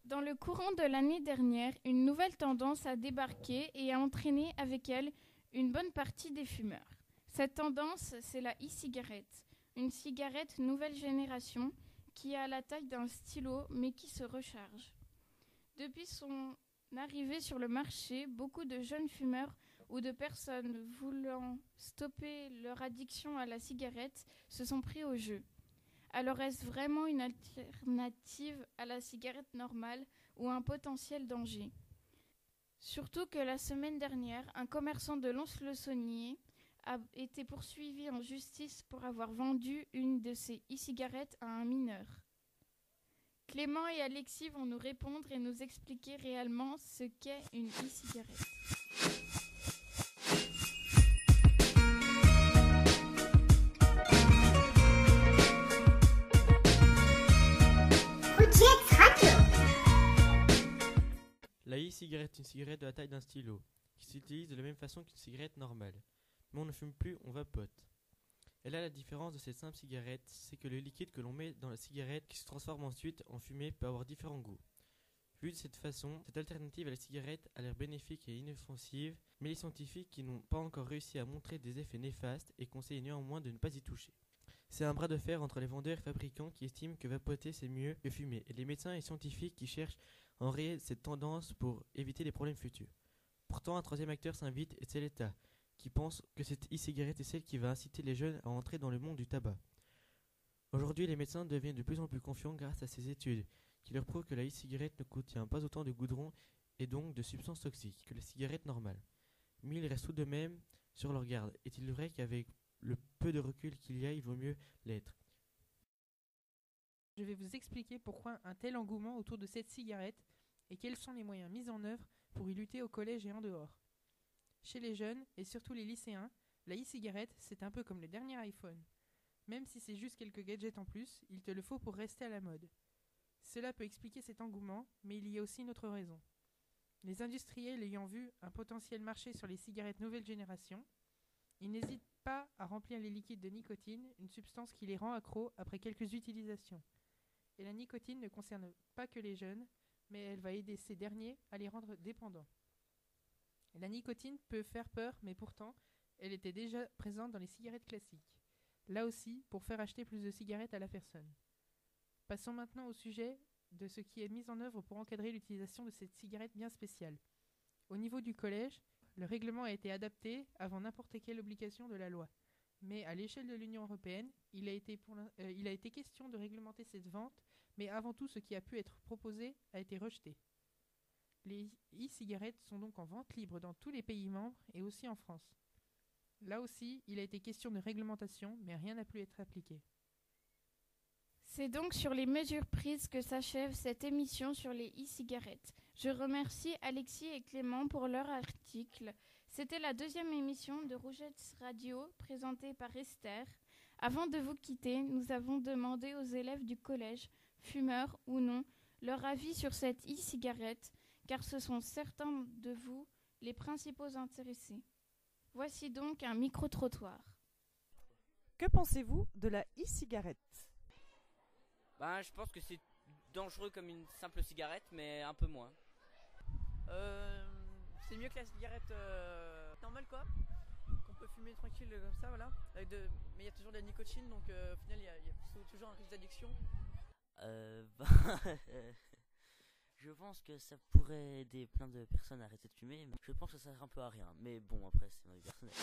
Dans le courant de l'année dernière, une nouvelle tendance a débarqué et a entraîné avec elle une bonne partie des fumeurs. Cette tendance, c'est la e-cigarette, une cigarette nouvelle génération qui a la taille d'un stylo mais qui se recharge. Depuis son arrivée sur le marché, beaucoup de jeunes fumeurs ou de personnes voulant stopper leur addiction à la cigarette se sont pris au jeu. Alors est-ce vraiment une alternative à la cigarette normale ou un potentiel danger ? Surtout que la semaine dernière, un commerçant de Lons-le-Saunier a été poursuivi en justice pour avoir vendu une de ses e-cigarettes à un mineur. Clément et Alexis vont nous répondre et nous expliquer réellement ce qu'est une e-cigarette. La e-cigarette est une cigarette de la taille d'un stylo, qui s'utilise de la même façon qu'une cigarette normale. Mais on ne fume plus, on vapote. Et là, la différence de cette simple cigarette, c'est que le liquide que l'on met dans la cigarette, qui se transforme ensuite en fumée, peut avoir différents goûts. Vu de cette façon, cette alternative à la cigarette a l'air bénéfique et inoffensive, mais les scientifiques qui n'ont pas encore réussi à montrer des effets néfastes et conseillent néanmoins de ne pas y toucher. C'est un bras de fer entre les vendeurs et fabricants qui estiment que vapoter c'est mieux que fumer, et les médecins et scientifiques qui cherchent à enrayer cette tendance pour éviter les problèmes futurs. Pourtant, un troisième acteur s'invite et c'est l'État, qui pense que cette e-cigarette est celle qui va inciter les jeunes à entrer dans le monde du tabac. Aujourd'hui, les médecins deviennent de plus en plus confiants grâce à ces études, qui leur prouvent que la e-cigarette ne contient pas autant de goudron et donc de substances toxiques que la cigarette normale. Mais ils restent tout de même sur leur garde. Est-il vrai qu'avec le peu de recul qu'il y a, il vaut mieux l'être ? Je vais vous expliquer pourquoi un tel engouement autour de cette cigarette et quels sont les moyens mis en œuvre pour y lutter au collège et en dehors. Chez les jeunes, et surtout les lycéens, la e-cigarette, c'est un peu comme le dernier iPhone. Même si c'est juste quelques gadgets en plus, il te le faut pour rester à la mode. Cela peut expliquer cet engouement, mais il y a aussi une autre raison. Les industriels ayant vu un potentiel marché sur les cigarettes nouvelle génération, ils n'hésitent pas à remplir les liquides de nicotine, une substance qui les rend accros après quelques utilisations. Et la nicotine ne concerne pas que les jeunes, mais elle va aider ces derniers à les rendre dépendants. La nicotine peut faire peur, mais pourtant, elle était déjà présente dans les cigarettes classiques. Là aussi, pour faire acheter plus de cigarettes à la personne. Passons maintenant au sujet de ce qui est mis en œuvre pour encadrer l'utilisation de cette cigarette bien spéciale. Au niveau du collège, le règlement a été adapté avant n'importe quelle obligation de la loi. Mais à l'échelle de l'Union européenne, il a été question de réglementer cette vente, mais avant tout ce qui a pu être proposé a été rejeté. Les e-cigarettes sont donc en vente libre dans tous les pays membres et aussi en France. Là aussi, il a été question de réglementation, mais rien n'a pu être appliqué. C'est donc sur les mesures prises que s'achève cette émission sur les e-cigarettes. Je remercie Alexis et Clément pour leur article. C'était la deuxième émission de Rougettes Radio présentée par Esther. Avant de vous quitter, nous avons demandé aux élèves du collège, fumeurs ou non, leur avis sur cette e-cigarette, car ce sont certains de vous les principaux intéressés. Voici donc un micro-trottoir. Que pensez-vous de la e-cigarette ? Je pense que c'est dangereux comme une simple cigarette, mais un peu moins. C'est mieux que la cigarette normale, quoi. Qu'on peut fumer tranquille comme ça, voilà. Mais il y a toujours de la nicotine, donc au final, il y a toujours un risque d'addiction. Je pense que ça pourrait aider plein de personnes à arrêter de fumer. Je pense que ça sert un peu à rien. Mais bon, après, c'est ma vie personnelle.